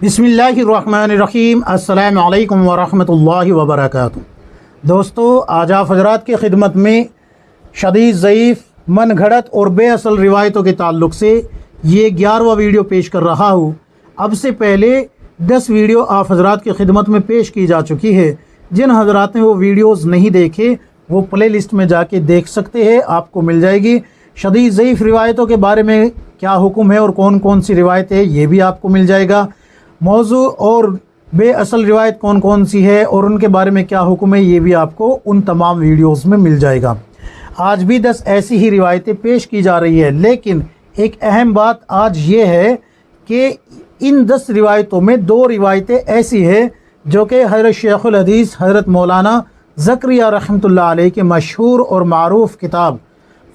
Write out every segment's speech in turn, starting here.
बिस्मिल्लाहिर्रहमानिर्रहीम। अस्सलामु अलैकुम वरहमतुल्लाहि वबरकातुहू। दोस्तों, आज आप हजरात की खिदमत में शदीद ज़ईफ़, मन घड़त और बेअसल रिवायतों के ताल्लुक़ से ये 11वां वीडियो पेश कर रहा हूँ। अब से पहले 10 वीडियो आप हजरात की खिदमत में पेश की जा चुकी है। जिन हजरात ने वो वीडियोज़ नहीं देखे वो प्ले लिस्ट में जाके देख सकते हैं, आपको मिल जाएगी। शदीद ज़ईफ़ रिवायतों के बारे में क्या हुक्म है और कौन कौन सी रिवायतें हैं ये भी आपको मिल जाएगा। मौजू और बेअसल रिवायत कौन कौन सी है और उनके बारे में क्या हुक्म है ये भी आपको उन तमाम वीडियोस में मिल जाएगा। आज भी 10 ऐसी ही रिवायतें पेश की जा रही है, लेकिन एक अहम बात आज ये है कि इन 10 रिवायतों में 2 रिवायतें ऐसी है जो कि हज़रत शेखुल हदीस हज़रत मौलाना ज़करिया रहमतुल्लाह अलैह के मशहूर और मारूफ़ किताब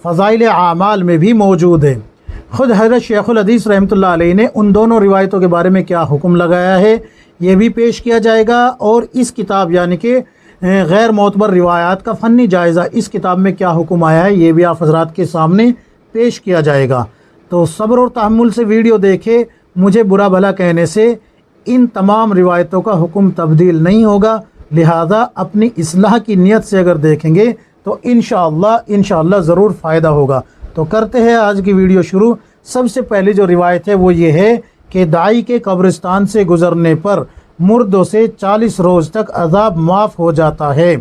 फ़ज़ाइल आमाल में भी मौजूद है। ख़ुद हज़रत शेखुल हदीस रहमतुल्लाह अलैह ने उन दोनों रिवायतों के बारे में क्या हुक्म लगाया है ये भी पेश किया जाएगा। और इस किताब यानी कि गैर मोतबर रिवायात का फ़नी जायज़ा, इस किताब में क्या हुक्म आया है ये भी आप हज़रात के सामने पेश किया जाएगा। तो सब्र और तहम्मुल से वीडियो देखे, मुझे बुरा भला कहने से इन तमाम रिवायतों का हुक्म तब्दील नहीं होगा। लिहाजा अपनी इस्लाह की नीयत से अगर देखेंगे तो इंशाअल्लाह ज़रूर फ़ायदा होगा। तो करते हैं आज की वीडियो शुरू। सबसे पहले जो रिवायत है वो ये है कि दाई के कब्रिस्तान से गुज़रने पर मुर्दों से 40 रोज़ तक अज़ाब माफ़ हो जाता है।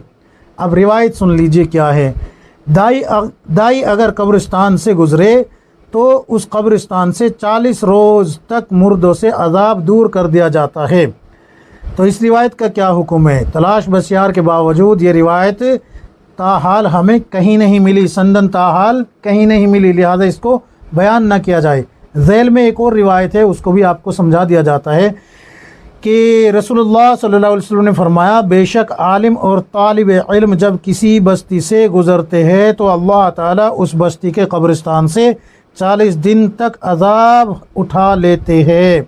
अब रिवायत सुन लीजिए क्या है। दाई अगर कब्रिस्तान से गुज़रे तो उस कब्रिस्तान से 40 रोज़ तक मुर्दों से अज़ाब दूर कर दिया जाता है। तो इस रिवायत का क्या हुक्म है? तलाश बसियार के बावजूद ये रिवायत ताहाल हमें कहीं नहीं मिली, संदन ताहाल कहीं नहीं मिली, लिहाजा इसको बयान न किया जाए। ज़ैल में एक और रिवायत है, उसको भी आपको समझा दिया जाता है कि रसूलुल्लाह सल्लल्लाहु अलैहि वसल्लम ने फरमाया, बेशक आलिम और तालिब इल्म जब किसी बस्ती से गुज़रते हैं तो अल्लाह ताला उस बस्ती के कब्रिस्तान से 40 दिन तक अज़ाब उठा लेते हैं।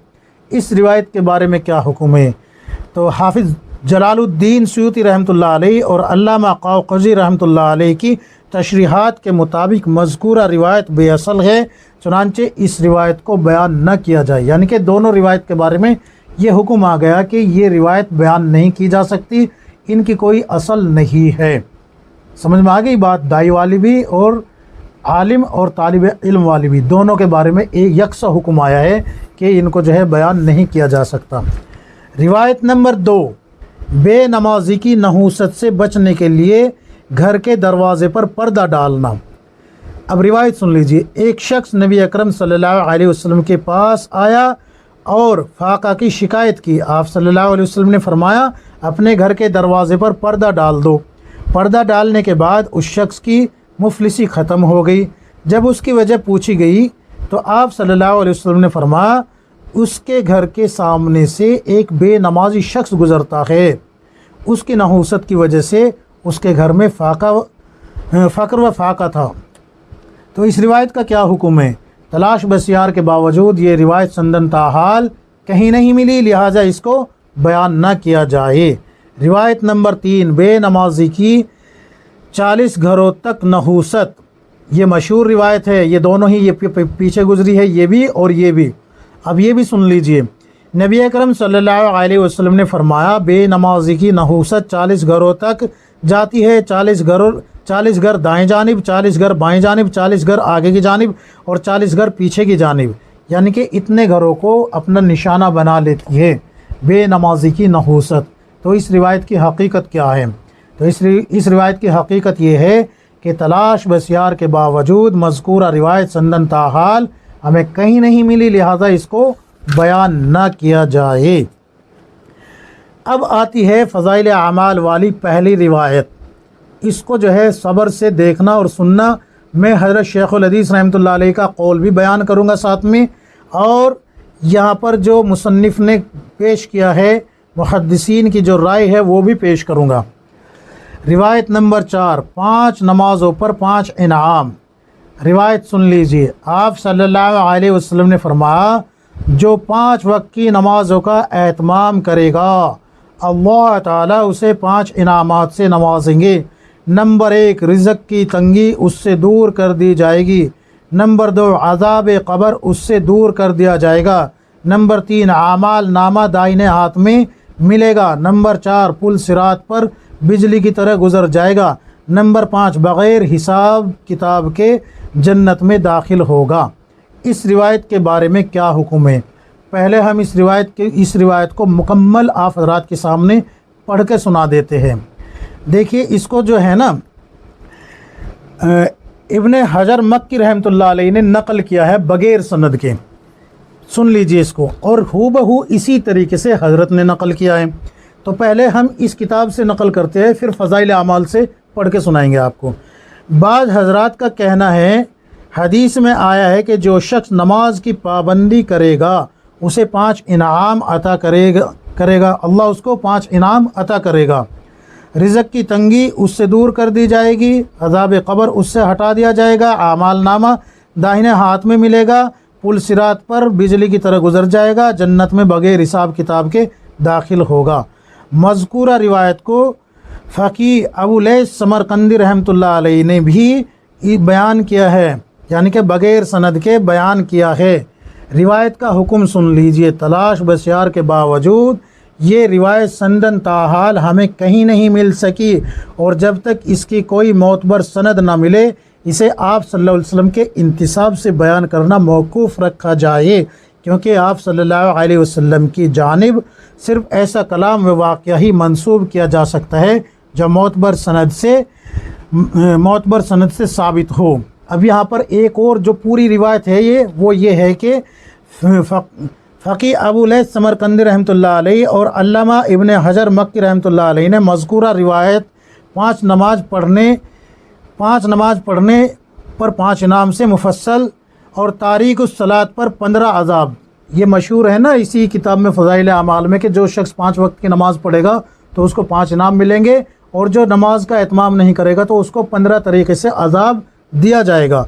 इस रिवायत के बारे में क्या हुक्म है? तो हाफिज़ जलालुद्दीन सूती रहमतुल्लाह अलैह और अल्लामा क़ौक़ज़ी रहमतुल्लाह अलैह की तशरीहात के मुताबिक मज़कूरा रिवायत बेअसल है, चुनांचे इस रिवायत को बयान न किया जाए। यानी कि दोनों रिवायत के बारे में ये हुक्म आ गया कि ये रिवायत बयान नहीं की जा सकती, इनकी कोई असल नहीं है। समझ में आ गई बात? दाई वाली भी और आलिम और तालिब इल्म वाली भी, दोनों के बारे में एक यकसा हुक्म आया है कि इनको जो है बयान नहीं किया जा सकता। रिवायत नंबर 2, बेनमाजी की नहूसत से बचने के लिए घर के दरवाज़े पर पर्दा डालना। अब रिवायत सुन लीजिए। एक शख्स नबी अकरम सल्लल्लाहु अलैहि वसल्लम के पास आया और फाका की शिकायत की। आप सल्लल्लाहु अलैहि वसल्लम ने फरमाया, अपने घर के दरवाज़े पर पर्दा डाल दो। पर्दा डालने के बाद उस शख्स की मुफलिसी ख़त्म हो गई। जब उसकी वजह पूछी गई तो आप सल्लल्लाहु अलैहि वसल्लम ने फरमाया, उसके घर के सामने से एक बेनमाजी शख्स गुज़रता है, उसकी नहूसत की वजह से उसके घर में फ़क्र व फाका था। तो इस रिवायत का क्या हुक्म है? तलाश बसियार के बावजूद ये रिवायत संदन ताहाल कहीं नहीं मिली, लिहाजा इसको बयान न किया जाए। रिवायत नंबर 3, बेनमाजी की 40 घरों तक नहूसत। ये मशहूर रिवायत है, ये दोनों ही ये पीछे गुजरी है, ये भी और ये भी। अब ये भी सुन लीजिए। नबी अकरम सल्लल्लाहु अलैहि वसल्लम ने फरमाया, बेनमाजी की नहूसत 40 घरों तक जाती है। 40 घर दाएँ जानिब, 40 घर बाएँ जानिब, 40 घर आगे की जानिब और 40 घर पीछे की जानिब, यानी कि इतने घरों को अपना निशाना बना लेती है बेनमाजी की नहूसत। तो इस रिवायत की हकीकत क्या है? तो इस रिवायत की हकीकत ये है कि तलाश बसियार के बावजूद मज़कूरा रिवायत संदन ताहाल हमें कहीं नहीं मिली, लिहाजा इसको बयान न किया जाए। अब आती है फ़ज़ाइल आमाल वाली पहली रिवायत। इसको जो है सब्र से देखना और सुनना। मैं हज़रत शेखुल हदीस रहमतुल्लाह अलैह का कौल भी बयान करूँगा साथ में, और यहाँ पर जो मुसन्निफ़ ने पेश किया है मुहद्दिसीन की जो राय है वो भी पेश करूँगा। रिवायत नंबर 4, 5 नमाज़ों पर 5 इनाम। रिवायत सुन लीजिए। आप सल्लल्लाहु अलैहि वसल्लम ने फरमाया, जो 5 वक्त की नमाज़ों का एहतमाम करेगा अल्लाह ताला उसे 5 इनामात से नवाजेंगे। नंबर 1, रिज़्क़ की तंगी उससे दूर कर दी जाएगी। नंबर 2, अज़ाब क़ब्र उससे दूर कर दिया जाएगा। नंबर 3 आमाल नामा दाहिने हाथ में मिलेगा। नंबर 4 पुल सिरात पर बिजली की तरह गुजर जाएगा। नंबर 5 बग़ैर हिसाब किताब के जन्नत में दाखिल होगा। इस रिवायत के बारे में क्या हुक्म है? पहले हम इस रिवायत को मुकम्मल आप हज़रात के सामने पढ़ के सुना देते हैं। देखिए, इसको जो है ना इब्ने हजर मक्की रहमतुल्लाह अलैह ने नकल किया है बग़ैर सनद के। सुन लीजिए इसको, और हूबहू इसी तरीके से हज़रत ने नकल किया है। तो पहले हम इस किताब से नकल करते हैं, फिर फ़ज़ाइल आमाल से पढ़ के सुनाएंगे आपको। बाज़ हज़रात का कहना है, हदीस में आया है कि जो शख्स नमाज की पाबंदी करेगा उसे 5 इनाम अता करेगा अल्लाह उसको 5 इनाम अता करेगा। रिज़्क़ की तंगी उससे दूर कर दी जाएगी, अज़ाब क़ब्र उससे हटा दिया जाएगा, आमाल नामा दाहिने हाथ में मिलेगा, पुल सिरात पर बिजली की तरह गुजर जाएगा, जन्नत में बग़ैर हिसाब किताब के दाखिल होगा। मज़कूरा रिवायत को फ़क़ी अबू लैस समरकंदी रहमतुल्लाह अलैह ने भी बयान किया है, यानी कि बग़ैर सनद के बयान किया है। रिवायत का हुक्म सुन लीजिए। तलाश बसियार के बावजूद ये रिवायत सनदन ताहाल हमें कहीं नहीं मिल सकी, और जब तक इसकी कोई मोतबर सनद ना मिले इसे आप सल्लल्लाहु अलैहि वसल्लम के इंतिसाब से बयान करना मौकूफ़ रखा जाए, क्योंकि आप सल्लल्लाहु अलैहि वसल्लम की जानिब सिर्फ़ ऐसा कलाम व वाक़या ही मंसूब किया जा सकता है जो मोतबर सनद से साबित हो। अब यहाँ पर एक और जो पूरी रिवायत है ये है कि फ़क़ी अबू लैस समरकंदी रहमतुल्लाह अलैह और अल्लामा इब्ने हजर मक्की रहमतुल्लाह अलैह ने मज़कूरा रिवायत 5 नमाज पढ़ने पर 5 इनाम से मुफस्सल और तारीकुस सलात पर 15 अज़ाब, ये मशहूर है ना इसी किताब में फ़ज़ाइल आमाल में कि जो शख्स 5 वक्त की नमाज़ पढ़ेगा तो उसको 5 इनाम मिलेंगे, और जो नमाज का एहतमाम नहीं करेगा तो उसको 15 तरीक़े से अज़ाब दिया जाएगा।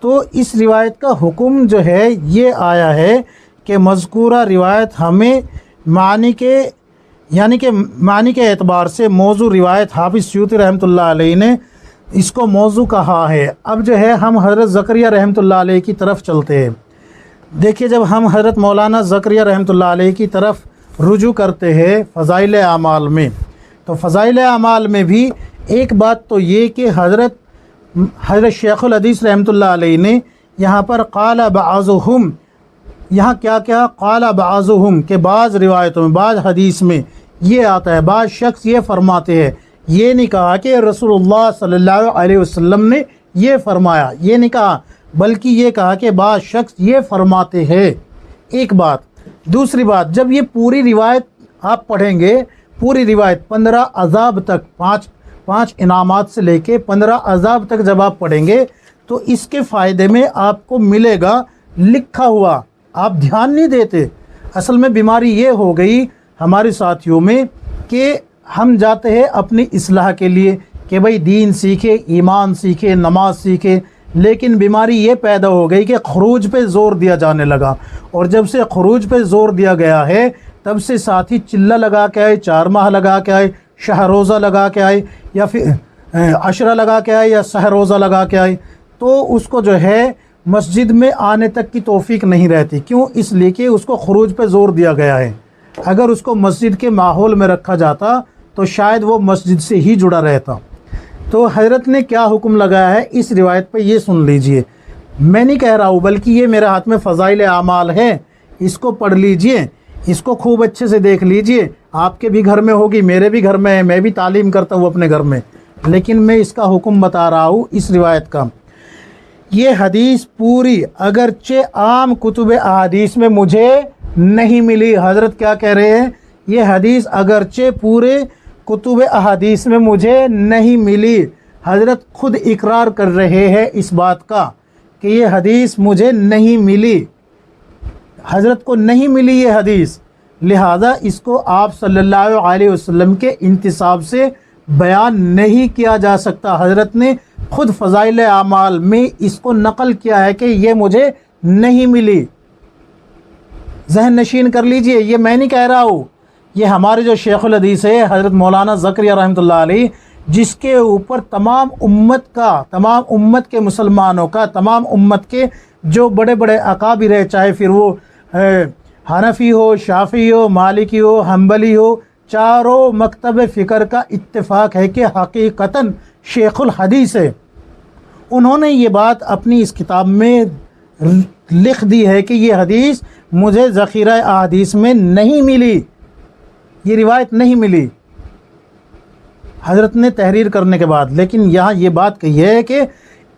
तो इस रिवायत का हुक्म जो है ये आया है कि मज़कूरा रिवायत हमें मानी के एतबार से मौजू रिवायत हाफिज़ सयूती रहमतुल्लाह अलैह ने इसको मौजू कहा है। अब जो है हम हज़रत ज़करिया रहमतुल्लाह अलैह की तरफ चलते हैं। देखिए, जब हम हज़रत मौलाना ज़करिया रहमतुल्लाह अलैह की तरफ रुजू करते हैं फ़ज़ाइल आमाल में, तो फ़ज़ाइल आमाल में भी एक बात तो ये कि हज़रत शेखुल हदीस रहमतुल्लाह अलैह ने यहाँ पर क़ाला बअज़ुहुम, यहाँ क्या क़ाला बअज़ुहुम के बाज़ रिवायतों में बाज़ हदीस में ये आता है, बाज़ शख्स ये फरमाते हैं, ये नहीं कहा कि रसूलुल्लाह सल्लल्लाहु अलैहि वसल्लम ने ये फरमाया, ये नहीं कहा, बल्कि ये कहा कि बाज़ शख्स ये फरमाते हैं। एक बात। दूसरी बात, जब ये पूरी रिवायत आप पढ़ेंगे, पूरी रिवायत 15 अज़ाब तक, 5 इनामात से लेके 15 अज़ाब तक जब आप पढ़ेंगे तो इसके फ़ायदे में आपको मिलेगा लिखा हुआ, आप ध्यान नहीं देते। असल में बीमारी ये हो गई हमारे साथियों में कि हम जाते हैं अपनी इस्लाह के लिए कि भाई दीन सीखे, ईमान सीखे, नमाज सीखे, लेकिन बीमारी ये पैदा हो गई कि खरूज पे ज़ोर दिया जाने लगा, और जब से खरूज पे ज़ोर दिया गया है तब से साथी चिल्ला लगा के आए, 4 माह लगा के आए, शहरोज़ा लगा के आए, या फिर अशरा लगा के आए, या सहरोज़ा लगा के आए, तो उसको जो है मस्जिद में आने तक की तौफीक नहीं रहती। क्यों? इसलिए कि उसको खरूज पे ज़ोर दिया गया है। अगर उसको मस्जिद के माहौल में रखा जाता तो शायद वो मस्जिद से ही जुड़ा रहता। तो हज़रत ने क्या हुक्म लगाया है इस रिवायत पे ये सुन लीजिए। मैं नहीं कह रहा हूँ, बल्कि ये मेरे हाथ में फ़ज़ाइल आमाल है, इसको पढ़ लीजिए, इसको खूब अच्छे से देख लीजिए। आपके भी घर में होगी, मेरे भी घर में है, मैं भी तालीम करता हूँ अपने घर में, लेकिन मैं इसका हुक्म बता रहा हूँ इस रिवायत का। ये हदीस पूरी अगरचे आम कुतुब अहादीस में मुझे नहीं मिली। हज़रत क्या कह रहे हैं? ये हदीस अगरचे पूरे कुतुब अहादीस में मुझे नहीं मिली। हज़रत खुद इकरार कर रहे हैं इस बात का कि ये हदीस मुझे नहीं मिली, हज़रत को नहीं मिली ये हदीस, लिहाजा इसको आप सल्लल्लाहु अलैहि वसल्लम के इंतिसाब से बयान नहीं किया जा सकता। हज़रत ने खुद फ़ज़ाइल आमाल में इसको नकल किया है कि ये मुझे नहीं मिली। जहन नशीन कर लीजिए, ये मैं नहीं कह रहा हूँ, ये हमारे जो शेखुल हदीस है हज़रत मौलाना ज़करिया रहमतुल्लाह अलैह, जिसके ऊपर तमाम उम्मत के मुसलमानों का, तमाम उम्मत के जो बड़े बड़े अकाबिर है, चाहे फिर वो हनफी हो, शाफी हो, मालिकी हो, हम्बली हो, चारों मकतब फ़िक्र का इत्तेफाक है कि हकीकतन शेखुल हदीस है। उन्होंने ये बात अपनी इस किताब में लिख दी है कि ये हदीस मुझे ज़ख़ीरा अहादीस में नहीं मिली, ये रिवायत नहीं मिली हज़रत ने तहरीर करने के बाद। लेकिन यहाँ ये बात कही है कि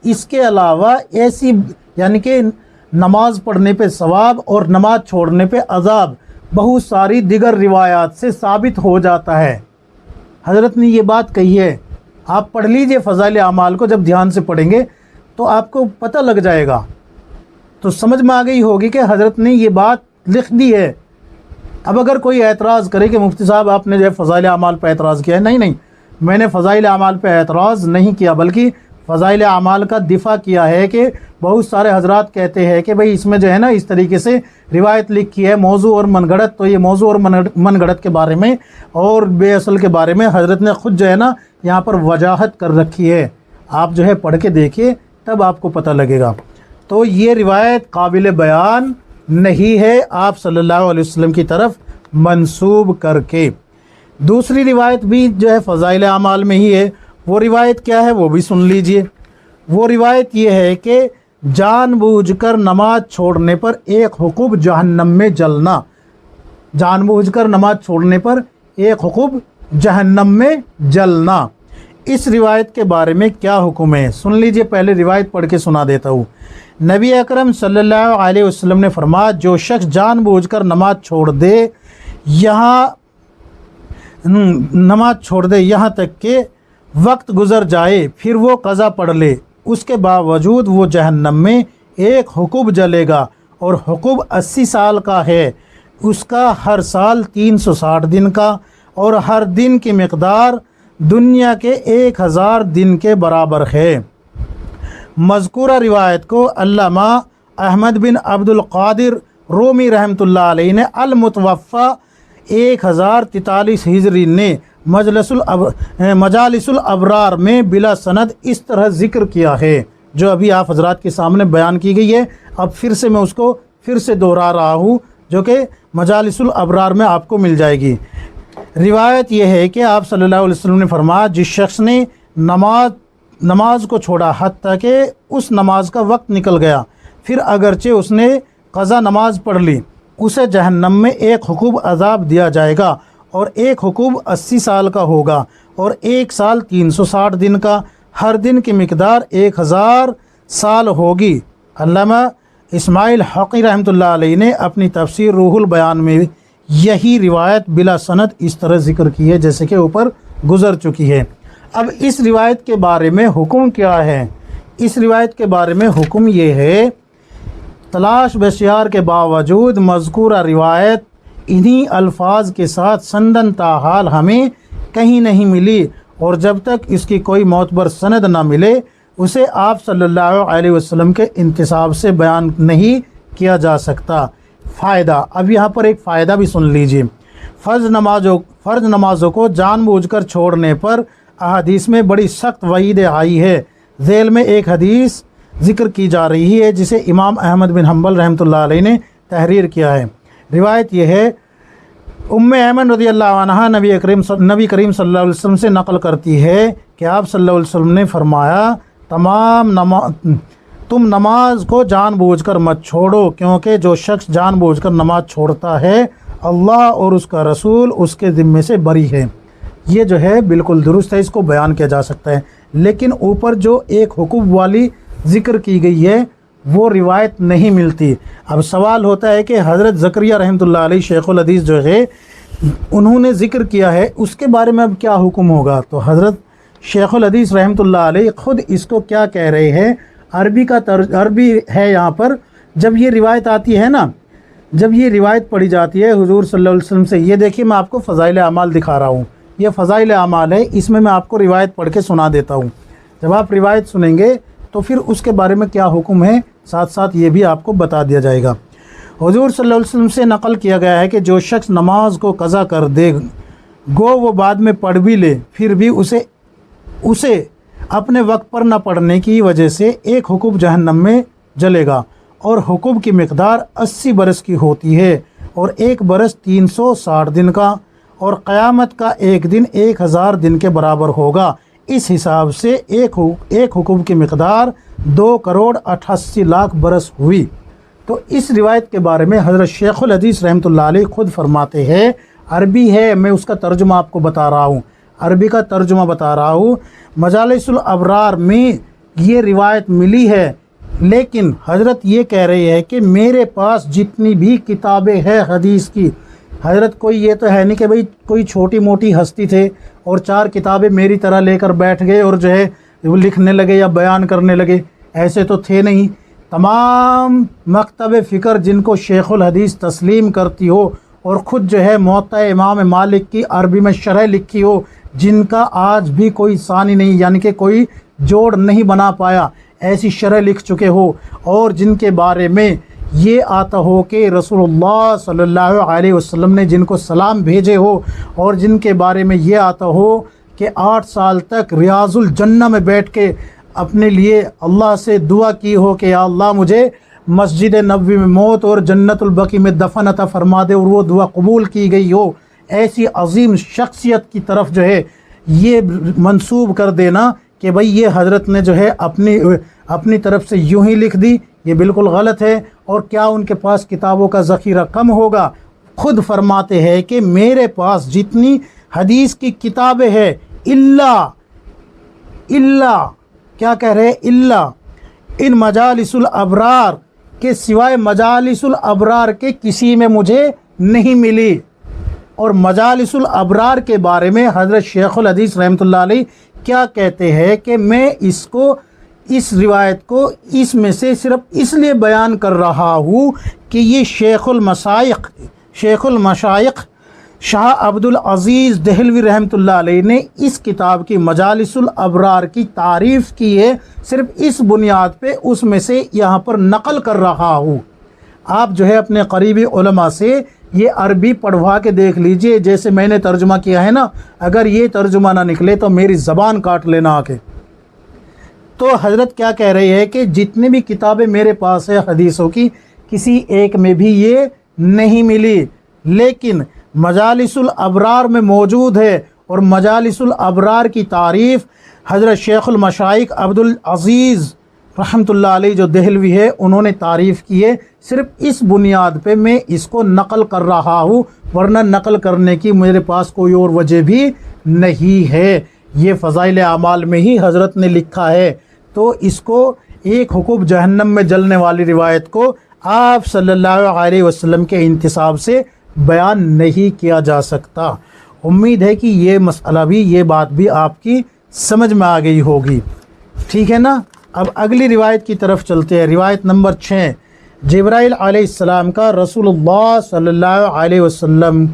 इसके अलावा ऐसी यानी कि नमाज पढ़ने पे सवाब और नमाज छोड़ने पे अज़ाब बहुत सारी दिगर रिवायात से साबित हो जाता है। हज़रत ने ये बात कही है, आप पढ़ लीजिए फ़ज़ाइल आमाल को, जब ध्यान से पढ़ेंगे तो आपको पता लग जाएगा, तो समझ में आ गई होगी कि हज़रत ने ये बात लिख दी है। अब अगर कोई एतराज़ करे कि मुफ्ती साहब आपने जो है फ़ज़ाइल आमाल पर एतराज़ किया है, नहीं, मैंने फ़ज़ाइल आमाल पर एतराज़ नहीं किया, बल्कि फ़ज़ाइल आमाल का दिफ़ा किया है कि बहुत सारे हजरात कहते हैं कि भाई इसमें जो है ना इस तरीके से रिवायत लिखी है मौजू और मनगढ़ंत, तो ये मौजू और मनगढ़ंत के बारे में और बेअसल के बारे में हज़रत ने ख़ुद जो है ना यहाँ पर वजाहत कर रखी है। आप जो है पढ़ के देखिए तब आपको पता लगेगा। तो ये रिवायत काबिल बयान नहीं है आप सल्लल्लाहु अलैहि वसल्लम की तरफ मंसूब करके। दूसरी रिवायत भी जो है फ़ज़ाइल आमाल में ही है। वो रिवायत क्या है वो भी सुन लीजिए। वो रिवायत ये है कि जानबूझकर नमाज छोड़ने पर एक हुक्म जहन्नम में जलना, जानबूझकर नमाज छोड़ने पर एक हुक्म जहन्नम में जलना। इस रिवायत के बारे में क्या हुक्म है सुन लीजिए। पहले रिवायत पढ़ के सुना देता हूँ। नबी अकरम सल्लल्लाहु अलैहि वसल्लम ने फरमाया, जो शख्स जानबूझकर नमाज छोड़ दे यहाँ तक कि वक्त गुज़र जाए, फिर वो क़ज़ा पढ़ ले, उसके बावजूद वो जहन्नम में एक हुक्म जलेगा और हुक्म 80 साल का है। उसका हर साल 360 दिन का और हर दिन की मिक़दार दुनिया के 1000 दिन के बराबर है। मज़कूरा रिवायत को अल्लामा अहमद बिन अब्दुल क़ादिर रूमी रहमतुल्लाह अलैहि ने अल मुतवफ़ा 1043 हिजरी ने मजालिसुल अबरार में बिला सनद इस तरह ज़िक्र किया है, जो अभी आप हज़रात के सामने बयान की गई है। अब फिर से मैं उसको फिर से दोहरा रहा हूँ, जो कि मजालिसुल अबरार में आपको मिल जाएगी। रिवायत यह है कि आप सल्लल्लाहु अलैहि वसल्लम ने फरमाया, जिस शख्स ने नमाज को छोड़ा हत्ता कि उस नमाज का वक्त निकल गया, फिर अगरचे उसने क़ज़ा नमाज पढ़ ली, उसे जहन्नम में एक हुक्म अज़ाब दिया जाएगा और एक हुक्म 80 साल का होगा और एक साल 360 दिन का, हर दिन की मिक़दार 1000 साल होगी। अल्लामा इस्माइल हक़ी रहमतुल्लाह अलैहि ने अपनी तफसीर रूहुल बयान में यही रिवायत बिला सनद इस तरह ज़िक्र की है जैसे कि ऊपर गुज़र चुकी है। अब इस रिवायत के बारे में हुक्म क्या है? इस रिवायत के बारे में हुक्म ये है, तलाश बशियार के बावजूद मज़कूरा रिवायत इन्हीं अल्फाज के साथ सनदन ताहाल हमें कहीं नहीं मिली, और जब तक इसकी कोई मोतबर सनद ना मिले उसे आप सल्लल्लाहु अलैहि वसल्लम के इंतिसाब से बयान नहीं किया जा सकता। फ़ायदा, अब यहाँ पर एक फ़ायदा भी सुन लीजिए। फ़र्ज़ नमाज़ों को जानबूझकर छोड़ने पर अहादीस में बड़ी सख्त वईद आई है। ज़ैल में एक हदीस ज़िक्र की जा रही है जिसे इमाम अहमद बिन हम्बल रहमतुल्लाह अलैहि ने तहरीर किया है। रिवायत यह है, उम्मे ऐमन रज़ियल्लाहु अन्हा नबी करीम सल्लल्लाहु अलैहि वसल्लम से नक़ल करती है कि आप सल्लल्लाहु अलैहि वसल्लम ने फरमाया, तुम नमाज को जानबूझकर मत छोड़ो, क्योंकि जो शख्स जानबूझकर नमाज छोड़ता है अल्लाह और उसका रसूल उसके ज़िम्मे से बरी है। ये जो है बिल्कुल दुरुस्त है, इसको बयान किया जा सकता है। लेकिन ऊपर जो एक हुक्म वाली ज़िक्र की गई है वो रिवायत नहीं मिलती। अब सवाल होता है कि हज़रत ज़करिया रहमतुल्लाह अलैहि शेखुल हदीस जो है उन्होंने ज़िक्र किया है, उसके बारे में अब क्या हुक्म होगा? तो हज़रत शेखुल हदीस रहमतुल्लाह अलैहि ख़ुद इसको क्या कह रहे हैं, अरबी है यहाँ पर। जब ये रिवायत आती है ना, जब ये रिवायत पढ़ी जाती है हुज़ूर सल्लल्लाहु अलैहि वसल्लम से, ये देखिए मैं आपको फ़ज़ाइल आमाल दिखा रहा हूँ, ये फ़ज़ाइल आमाल है, इसमें मैं आपको रिवायत पढ़ के सुना देता हूँ। जब आप रिवायत सुनेंगे तो फिर उसके बारे में क्या हुक्म है साथ साथ ये भी आपको बता दिया जाएगा। हुज़ूर सल्लल्लाहु अलैहि वसल्लम से नक़ल किया गया है कि जो शख्स नमाज को क़ज़ा कर दे, गो वो बाद में पढ़ भी ले, फिर भी उसे अपने वक्त पर न पढ़ने की वजह से एक हुक्म जहन्नम में जलेगा और हुक्म की मिक़दार 80 बरस की होती है। اور ایک برس 360 دن کا، اور قیامت کا ایک دن 1000 دن کے برابر ہوگا۔ اس حساب سے ایک حکم کی مقدار 2,88,00,000 برس ہوئی۔ تو اس روایت کے بارے میں حضرت شیخ الحدیث رحمۃ اللہ علیہ خود فرماتے ہیں، عربی ہے، میں اس کا ترجمہ آپ کو بتا رہا ہوں، عربی کا ترجمہ بتا رہا ہوں۔ مجالس الابرار میں یہ روایت ملی ہے، لیکن حضرت یہ کہہ رہے ہیں کہ میرے پاس جتنی بھی کتابیں ہیں حدیث کی، حضرت کوئی یہ تو ہے نہیں کہ بھئی کوئی چھوٹی موٹی ہستی تھے اور 4 کتابیں میری طرح لے کر بیٹھ گئے اور جو ہے وہ لکھنے لگے یا بیان کرنے لگے، ایسے تو تھے نہیں۔ تمام مکتب فکر جن کو شیخ الحدیث تسلیم کرتی ہو اور خود جو ہے موطا امام مالک کی عربی میں شرح لکھی ہو، جن کا آج بھی کوئی ثانی نہیں، یعنی کہ کوئی جوڑ نہیں بنا پایا، ایسی شرح لکھ چکے ہو، اور جن کے بارے میں یہ آتا ہو کہ رسول اللہ صلی اللہ علیہ وسلم نے جن کو سلام بھیجے ہو، اور جن کے بارے میں یہ آتا ہو کہ 8 سال تک ریاض الجنہ میں بیٹھ کے اپنے لیے اللہ سے دعا کی ہو کہ یا اللہ مجھے مسجد نبوی میں موت اور جنت البقیع میں دفن عطا فرما دے، اور وہ دعا قبول کی گئی ہو، ایسی عظیم شخصیت کی طرف جو ہے یہ منسوب کر دینا کہ بھئی یہ حضرت نے جو ہے اپنی طرف سے یوں ہی لکھ دی، یہ بالکل غلط ہے۔ اور کیا ان کے پاس کتابوں کا ذخیرہ کم ہوگا؟ خود فرماتے ہیں کہ میرے پاس جتنی حدیث کی کتابیں ہیں، اللہ کیا کہہ رہے ہیں؟ اللہ ان مجالس الابرار کے سوائے مجالس الابرار کے کسی میں مجھے نہیں ملی۔ اور مجالس الابرار کے بارے میں حضرت شیخ الحدیث رحمۃ اللہ علیہ کیا کہتے ہیں کہ میں اس روایت کو اس میں سے صرف اس لیے بیان کر رہا ہوں کہ یہ شیخ المشائخ شاہ عبد العزیز دہلوی رحمۃ اللہ علیہ نے اس کتاب کی مجالس الابرار کی تعریف کی ہے، صرف اس بنیاد پہ اس میں سے یہاں پر نقل کر رہا ہوں۔ آپ جو ہے اپنے قریبی علماء سے یہ عربی پڑھوا کے دیکھ لیجئے، جیسے میں نے ترجمہ کیا ہے نا، اگر یہ ترجمہ نہ نکلے تو میری زبان کاٹ لینا آ کے۔ تو حضرت کیا کہہ رہے ہیں کہ جتنی بھی کتابیں میرے پاس ہے حدیثوں کی، کسی ایک میں بھی یہ نہیں ملی، لیکن مجالس الابرار میں موجود ہے، اور مجالس الابرار کی تعریف حضرت شیخ المشائخ عبد العزیز رحمۃ اللہ علیہ جو دہلوی ہے انہوں نے تعریف کی ہے۔ صرف اس بنیاد پہ میں اس کو نقل کر رہا ہوں، ورنہ نقل کرنے کی میرے پاس کوئی اور وجہ بھی نہیں ہے۔ یہ فضائل اعمال میں ہی حضرت نے لکھا ہے، تو اس کو ایک حکم جہنم میں جلنے والی روایت کو آپ صلی اللہ علیہ وسلم کے انتساب سے بیان نہیں کیا جا سکتا۔ امید ہے کہ یہ مسئلہ بھی، یہ بات بھی آپ کی سمجھ میں آ گئی ہوگی، ٹھیک ہے نا۔ اب اگلی روایت کی طرف چلتے ہیں۔ روایت نمبر 6، جبرائیل علیہ السلام کا رسول اللہ صلی اللہ علیہ وسلم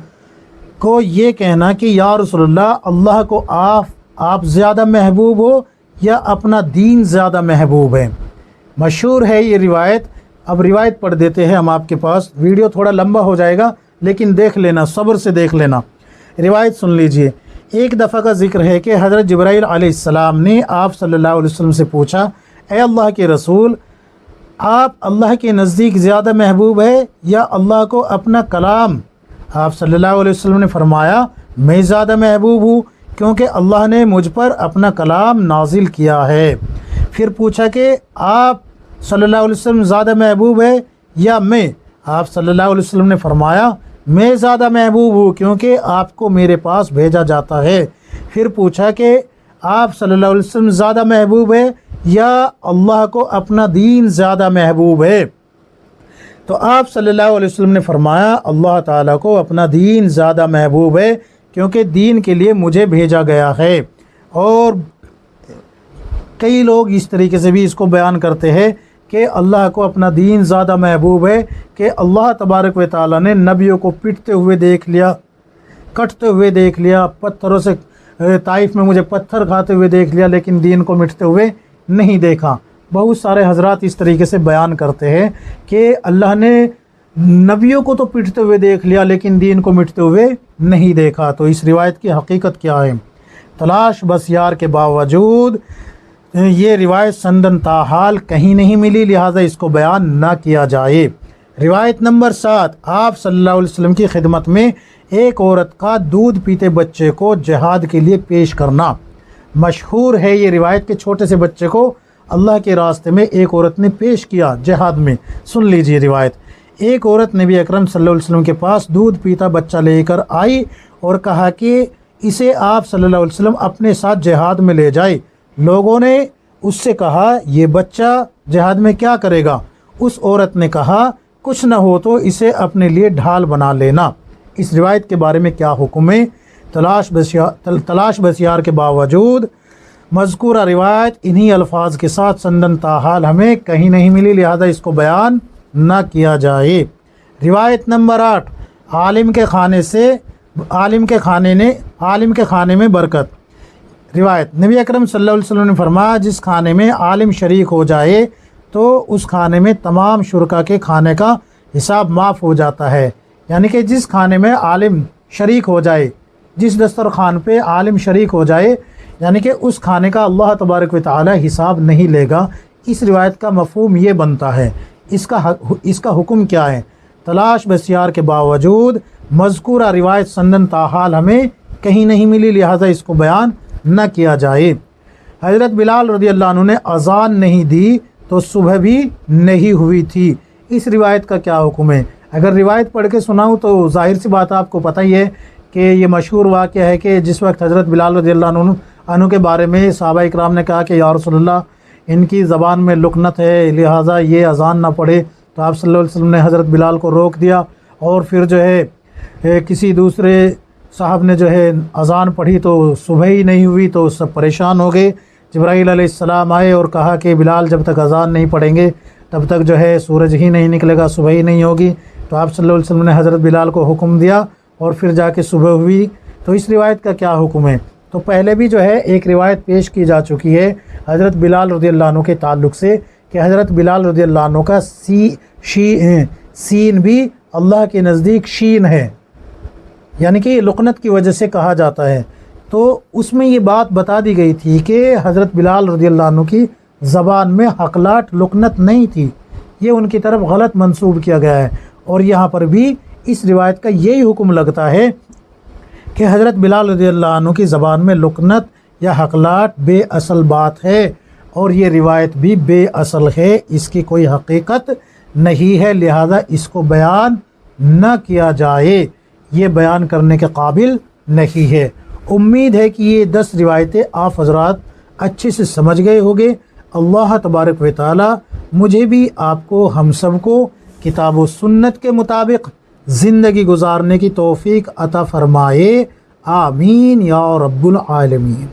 کو یہ کہنا کہ یا رسول اللہ، اللہ کو آپ زیادہ محبوب ہو یا اپنا دین زیادہ محبوب ہے؟ مشہور ہے یہ روایت۔ اب روایت پڑھ دیتے ہیں ہم آپ کے پاس، ویڈیو تھوڑا لمبا ہو جائے گا لیکن دیکھ لینا، صبر سے دیکھ لینا۔ روایت سن لیجئے۔ ایک دفعہ کا ذکر ہے کہ حضرت جبرائیل علیہ السلام نے آپ صلی اللہ علیہ وسلم سے پوچھا، اے اللہ کے رسول، آپ اللہ کے نزدیک زیادہ محبوب ہے یا اللہ کو اپنا کلام؟ آپ صلی اللہ علیہ وسلم نے فرمایا، میں زیادہ محبوب ہوں، کیونکہ اللہ نے مجھ پر اپنا کلام نازل کیا ہے۔ پھر پوچھا کہ آپ صلی اللہ علیہ وسلم زیادہ محبوب ہے یا میں؟ آپ صلی اللہ علیہ وسلم نے فرمایا، میں زیادہ محبوب ہوں، کیونکہ آپ کو میرے پاس بھیجا جاتا ہے۔ پھر پوچھا کہ آپ صلی اللہ علیہ وسلم زیادہ محبوب ہے یا اللہ کو اپنا دین زیادہ محبوب ہے؟ تو آپ صلی اللہ علیہ وسلم نے فرمایا، اللہ تعالیٰ کو اپنا دین زیادہ محبوب ہے، کیونکہ دین کے لیے مجھے بھیجا گیا ہے۔ اور کئی لوگ اس طریقے سے بھی اس کو بیان کرتے ہیں کہ اللہ کو اپنا دین زیادہ محبوب ہے کہ اللہ تبارک و تعالیٰ نے نبیوں کو پٹتے ہوئے دیکھ لیا، کٹتے ہوئے دیکھ لیا، پتھروں سے طائف میں مجھے پتھر کھاتے ہوئے دیکھ لیا، لیکن دین کو مٹتے ہوئے نہیں دیکھا۔ بہت سارے حضرات اس طریقے سے بیان کرتے ہیں کہ اللہ نے نبیوں کو تو پٹتے ہوئے دیکھ لیا لیکن دین کو مٹتے ہوئے نہیں دیکھا۔ تو اس روایت کی حقیقت کیا ہے؟ تلاش بس یار کے باوجود یہ روایت سندن تاحال کہیں نہیں ملی، لہٰذا اس کو بیان نہ کیا جائے۔ روایت نمبر 7، آپ صلی اللہ علیہ وسلم کی خدمت میں ایک عورت کا دودھ پیتے بچے کو جہاد کے لیے پیش کرنا۔ مشہور ہے یہ روایت کہ چھوٹے سے بچے کو اللہ کے راستے میں ایک عورت نے پیش کیا جہاد میں۔ سن لیجئے روایت۔ ایک عورت نبی اکرم صلی اللہ علیہ وسلم کے پاس دودھ پیتا بچہ لے کر آئی اور کہا کہ اسے آپ صلی اللہ علیہ وسلم اپنے ساتھ جہاد میں لے جائے۔ لوگوں نے اس سے کہا یہ بچہ جہاد میں کیا کرے گا؟ اس عورت نے کہا کچھ نہ ہو تو اسے اپنے لیے ڈھال بنا لینا۔ اس روایت کے بارے میں کیا حکم ہے؟ تلاش بسیار کے باوجود مذکورہ روایت انہی الفاظ کے ساتھ سندن تاحال ہمیں کہیں نہیں ملی، لہذا اس کو بیان نہ کیا جائے۔ روایت نمبر 8، عالم کے کھانے میں برکت۔ روایت نبی اکرم صلی اللہ علیہ وسلم نے فرمایا جس کھانے میں عالم شریک ہو جائے تو اس کھانے میں تمام شرکا کے کھانے کا حساب معاف ہو جاتا ہے۔ یعنی کہ جس کھانے میں عالم شریک ہو جائے، جس دسترخوان پہ عالم شریک ہو جائے، یعنی کہ اس کھانے کا اللہ تبارک و تعالی حساب نہیں لے گا۔ اس روایت کا مفہوم یہ بنتا ہے، اس کا حکم کیا ہے؟ تلاش بسیار کے باوجود مذکورہ روایت سندن تاحال ہمیں کہیں نہیں ملی، لہذا اس کو بیان نہ کیا جائے۔ حضرت بلال رضی اللہ عنہ نے اذان نہیں دی تو صبح بھی نہیں ہوئی تھی۔ اس روایت کا کیا حکم ہے؟ اگر روایت پڑھ کے سناؤں تو ظاہر سی بات آپ کو پتہ ہی ہے کہ یہ مشہور واقعہ ہے کہ جس وقت حضرت بلال رضی اللہ عنہ کے بارے میں صحابہ اکرام نے کہا کہ یا رسول اللہ ان کی زبان میں لکنت ہے، لہٰذا یہ اذان نہ پڑھے، تو آپ صلی اللہ علیہ وسلم نے حضرت بلال کو روک دیا، اور پھر جو ہے کسی دوسرے صاحب نے جو ہے اذان پڑھی تو صبح ہی نہیں ہوئی، تو سب پریشان ہو گئے۔ جبرائیل علیہ السلام آئے اور کہا کہ بلال جب تک اذان نہیں پڑھیں گے تب تک جو ہے سورج ہی نہیں نکلے گا، صبح ہی نہیں ہوگی۔ تو آپ صلی اللہ علیہ وسلم نے حضرت بلال کو حکم دیا اور پھر جا کے صبح ہوئی۔ تو اس روایت کا کیا حکم ہے؟ تو پہلے بھی جو ہے ایک روایت پیش کی جا چکی ہے حضرت بلال رضی اللہ عنہ کے تعلق سے کہ حضرت بلال رضی اللہ عنہ کا سین بھی اللہ کے نزدیک شین ہے، یعنی کہ یہ لقنت کی وجہ سے کہا جاتا ہے۔ تو اس میں یہ بات بتا دی گئی تھی کہ حضرت بلال رضی اللہ عنہ کی زبان میں حقلاٹ لقنت نہیں تھی، یہ ان کی طرف غلط منسوب کیا گیا ہے۔ اور یہاں پر بھی اس روایت کا یہی حکم لگتا ہے کہ حضرت بلال رضی اللہ عنہ کی زبان میں لقنت یا حقلاٹ بے اصل بات ہے، اور یہ روایت بھی بے اصل ہے، اس کی کوئی حقیقت نہیں ہے، لہذا اس کو بیان نہ کیا جائے، یہ بیان کرنے کے قابل نہیں ہے۔ امید ہے کہ یہ 10 روایتیں آپ حضرات اچھے سے سمجھ گئے ہوں گے۔ اللہ تبارک و تعالی مجھے بھی آپ کو ہم سب کو کتاب و سنت کے مطابق زندگی گزارنے کی توفیق عطا فرمائے، آمین یا رب العالمین۔